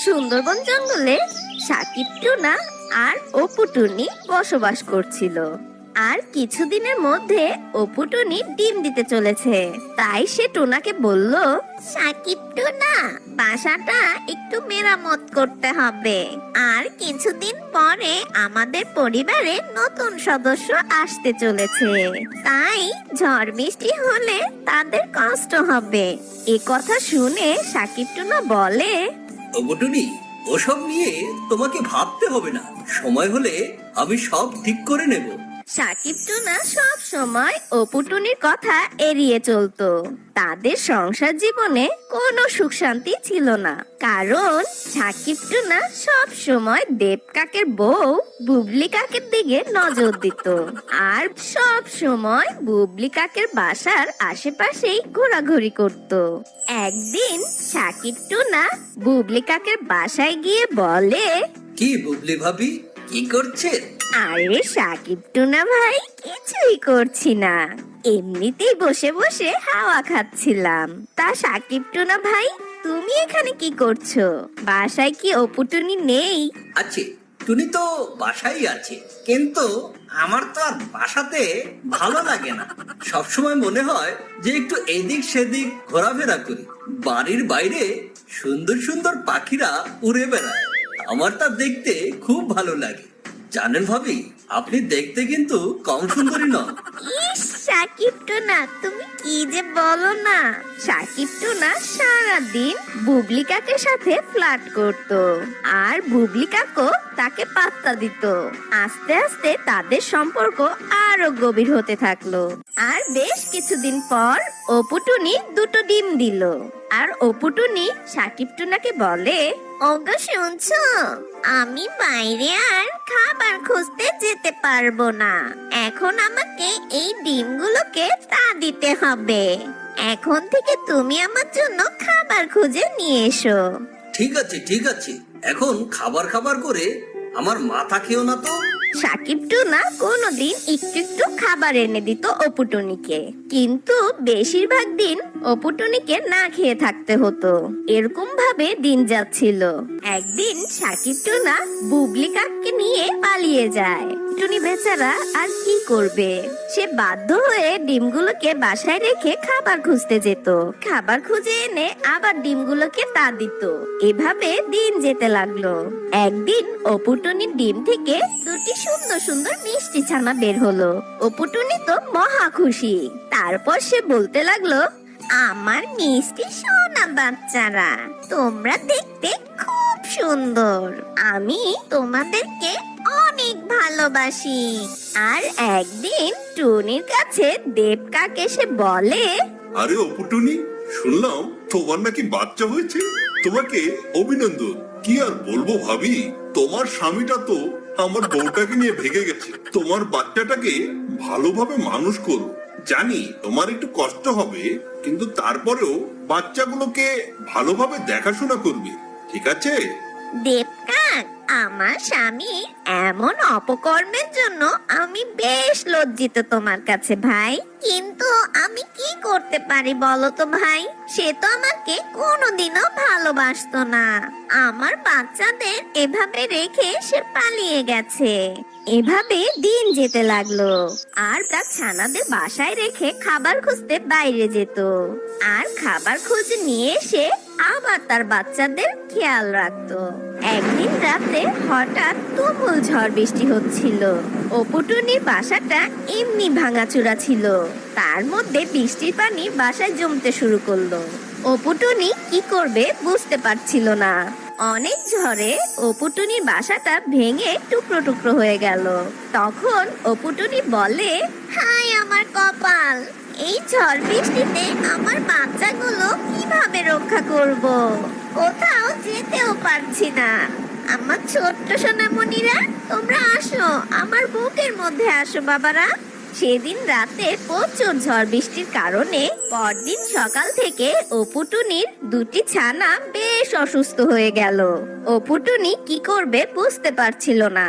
সুন্দরবন জঙ্গলে সাকিব টুনা আর অপু টুনি বসবাস করছিল। আর কিছুদিনের মধ্যে অপু টুনি ডিম দিতে চলেছে। তাই সে টুনাকে বলল, সাকিব টুনা, বাসাটা একটু মেরামত করতে হবে। আর কিছুদিন পরে আমাদের পরিবারে নতুন সদস্য আসতে চলেছে, তাই ঝড় বৃষ্টি হলে তাদের কষ্ট হবে। এ কথা শুনে সাকিব টুনা বলে, অবটুনি, ওসব নিয়ে তোমাকে ভাবতে হবে না, সময় হলে আমি সব ঠিক করে নেব। সাকিব টুনা সব সময় অপু টুনির কথা এড়িয়ে চলতো। তাদের সংসার জীবনে কোনো সুখ শান্তি ছিল না, কারণ সাকিব টুনা সব সময় দেব কাকের বউ বুবলি কাকের দিকে নজর দিত আর সব সময় বুবলি কাকের বাসার আশেপাশেই ঘোরাঘুরি করত। একদিন সাকিব টুনা বুবলি কাকের বাসায় গিয়ে বলে, কি বুবলি ভাবি, কি করছেন? আরে সাকিব টুনা ভাই, কিছুই করছি না, এমনিতেই বসে বসে হাওয়া খাচ্ছিলাম। তা সাকিব টুনা ভাই, তুমি এখানে কি করছো? বাসায় কি অপু টুনি নেই? আছে, টুনি তো বাসায় আছে, কিন্তু আমার তো আর বাসাতে ভালো লাগে না। সবসময় মনে হয় যে একটু এদিক সেদিক ঘোরাফেরা করি। বাড়ির বাইরে সুন্দর সুন্দর পাখিরা উড়ে বেড়ায়, আমার তা দেখতে খুব ভালো লাগে। জানেন ভাবি, আপনি দেখতে কিন্তু কম সুন্দরী নন। ইস সাকিব টুনা, তুমি কি যে বলো না। সাকিব টুনা সারাদিন বুবলি কাকের সাথে ফ্লার্ট করত আর বুবলি কাকও তাকে পাত্তা দিত। আস্তে আস্তে তাদের সম্পর্ক আরো গভীর হতে থাকলো। আর বেশ কিছুদিন পর অপু টুনি দুটো ডিম দিল। আর অপু টুনি সাকিব টুনাকে বলে, ওগো শুনছো, আমি বাইরে আর খাবার খুঁজতে যেতে পারবো না। এখন আমাকে এই ডিমগুলোকে তা দিতে হবে। এখন থেকে তুমি আমার জন্য খাবার খুঁজে নিয়ে এসো। ঠিক আছে, ঠিক আছে, এখন খাবার খাবার করে আমার মাথা খেও না তো। সাকিব টুনা কোনোদিন একটু একটু খাবার এনে দিত অপু টুনিকে, কিন্তু বেশিরভাগ দিন অপু টুনিকে না খেয়ে থাকতে হতো। এরকম ভাবে দিন যাচ্ছিল। একদিন সাকিব টুনা বুবলি কাককে নিয়ে পালিয়ে যায়। টুনি বেচারা আর কি করবে, সে বাধ্য হয়ে ডিমগুলোকে বাসায় রেখে খাবার খুঁজতে যেত। খাবার খুঁজে এনে আবার ডিমগুলোকে তা দিত। এভাবে দিন যেতে লাগলো। একদিন অপু টুনির ডিম থেকে দুটি সুন্দর সুন্দর মিষ্টি ছানা বের হলো। অপু টুনি তো মহা খুশি। তারপর সে বলতে লাগলো, আমার মিষ্টি সোনা বাচ্চারা, তোমরা দেখতে খুব সুন্দর, আমি তোমাদেরকে অনেক ভালোবাসি। আর একদিন টুনির কাছে দেব কাক এসে বলে, আরে অপুটুনি, শুনলাম তোমার নাকি বাচ্চা হয়েছে, তোমাকে অভিনন্দন। কি আর বলবো ভাবি, তোমার স্বামীটা তো আমার বউটাকে নিয়ে ভেগে গেছে। তোমার বাচ্চাটাকে ভালোভাবে মানুষ করো। জানি তোমার একটু কষ্ট হবে, কিন্তু তারপরেও বাচ্চাগুলোকে ভালোভাবে দেখাশোনা করবে, ঠিক আছে? দেব কাক, আমার স্বামী এমন অপকর্মের জন্য আমি বেশ লজ্জিত তোমার কাছে ভাই। কিন্তু আমি কি করতে পারি বলো তো ভাই, সে তো আমাকে কোনোদিনও ভালোবাসতো না। আমার বাচ্চাদের এভাবে রেখে সে পালিয়ে গেছে। এভাবে দিন যেতে লাগলো। আর তার ছানাদের বাসায় রেখে খাবার খুঁজতে বাইরে যেত। আর খাবার খুঁজে নিয়ে এসে আবার তার বাচ্চাদের খেয়াল রাখতো। একদিন রাতে হঠাৎ তুমুল ঝড় বৃষ্টি হচ্ছিল। অপু টুনির বাসাটা এমনি ভাঙাচুরা ছিল, তার মধ্যে বৃষ্টির পানি বাসায় জমতে শুরু করলো। অপু টুনি কি করবে বুঝতে পারছিল না। অনেক ঝড়ে অপু টুনির বাসাটা ভেঙে টুকরো টুকরো হয়ে গেল। তখন অপু টুনি বলে, হায় আমার কপাল, এই ঝড় বৃষ্টিতে আমার বাচ্চাগুলো কিভাবে রক্ষা করব? কোথাও যেতেও পারছি না। আমার ছোট্ট সোনামণিরা, তোমরা আসো, আমার বুকের মধ্যে আসো বাবারা। সেদিন রাতে প্রচুর ঝড় বৃষ্টির কারণে পরদিন সকাল থেকে অপু টুনির দুটি ছানা বেশ অসুস্থ হয়ে গেল। অপু টুনি কি করবে বুঝতে পারছিল না।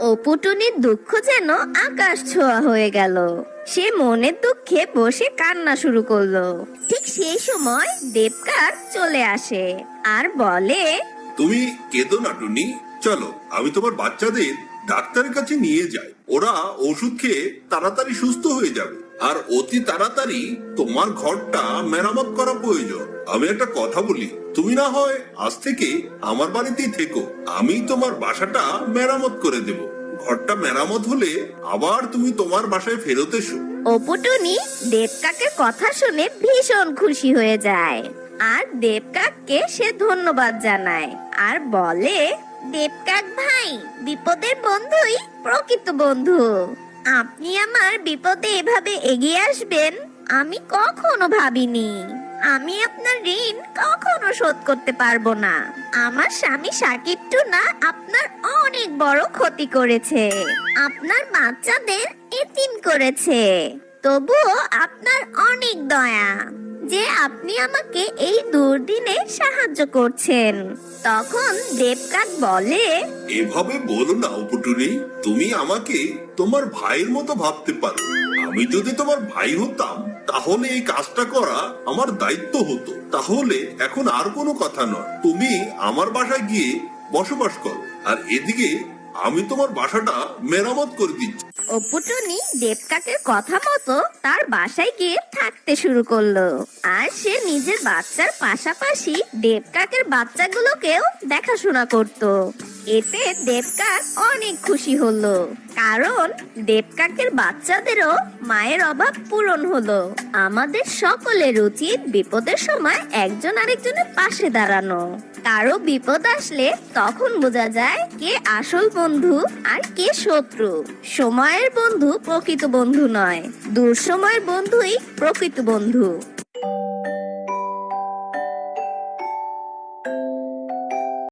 অপু টুনির দুঃখ যেন আকাশ ছোঁয়া হয়ে গেল। সে মনের দুঃখে বসে কান্না শুরু করলো। ঠিক সেই সময় দেবকাক চলে আসে আর বলে, তুমি কেঁদো না টুনি। চলো আমি তোমার বাচ্চাদের ডাক্তারের কাছে নিয়ে যাই, ওরা ওষুধ খেয়ে তাড়াতাড়ি সুস্থ হয়ে যাবে। আর অতি তাড়াতাড়ি তোমার ঘরটা মেরামত করা প্রয়োজন। আমি একটা কথা বলি, তুমি না হয় আজ থেকে আমার বাড়িতেই থেকো, আমি তোমার বাসাটা মেরামত করে দেব। ঘরটা মেরামত হলে আবার তুমি তোমার বাসায় ফেরত এসো। অপু টুনি দেব কাকের কথা শুনে ভীষণ খুশি হয়ে যায়, আর দেব কাককে সে ধন্যবাদ জানায় আর বলে, দেব কাক ভাই, বিপদের বন্ধুই প্রকৃত বন্ধু। আপনি আমার বিপদে এভাবে এগিয়ে আসবেন আমি কখনো ভাবিনি। আমি আপনার ঋণ কখনো শোধ করতে পারবো না। আমার স্বামী সাকিব টুনা আপনার অনেক বড় ক্ষতি করেছে, আপনার বাচ্চাদের এতিম করেছে, তবুও আপনার অনেক দয়া যে আপনি আমাকে এই দুর্দিনে সাহায্য করছেন। তখন দেবকাক বলে, এভাবে বলো না অপুটুনি, তুমি আমাকে তোমার ভাইয়ের মতো ভাবতে পারো। আমি যদি তোমার ভাই হতাম তাহলে এই কাজটা করা আমার দায়িত্ব হতো। তাহলে এখন আর কোনো কথা নয়, তুমি আমার বাসায় গিয়ে বসবাস করো, আর এদিকে আমি তোমার বাসাটা মেরামত করে দিচ্ছি। অপু টুনি দেবকাকের কথা মতো তার বাসায় গিয়ে থাকতে শুরু করলো, আর সে নিজের বাচ্চার পাশাপাশি দেবকাকের বাচ্চাগুলোকেও দেখাশোনা করত। এতে দেবকাক অনেক খুশি হলো, কারণ দেবকাকের বাচ্চাদেরও মায়ের অভাব পূরণ হলো। আমাদের সকলের উচিত বিপদের সময় একজন আরেকজনের পাশে দাঁড়ানো। কারো বিপদ আসলে তখন বোঝা যায় কে আসল বন্ধু আর কে শত্রু। সময়ের বন্ধু প্রকৃত বন্ধু নয়, দুঃসময়ের বন্ধুই প্রকৃত বন্ধু।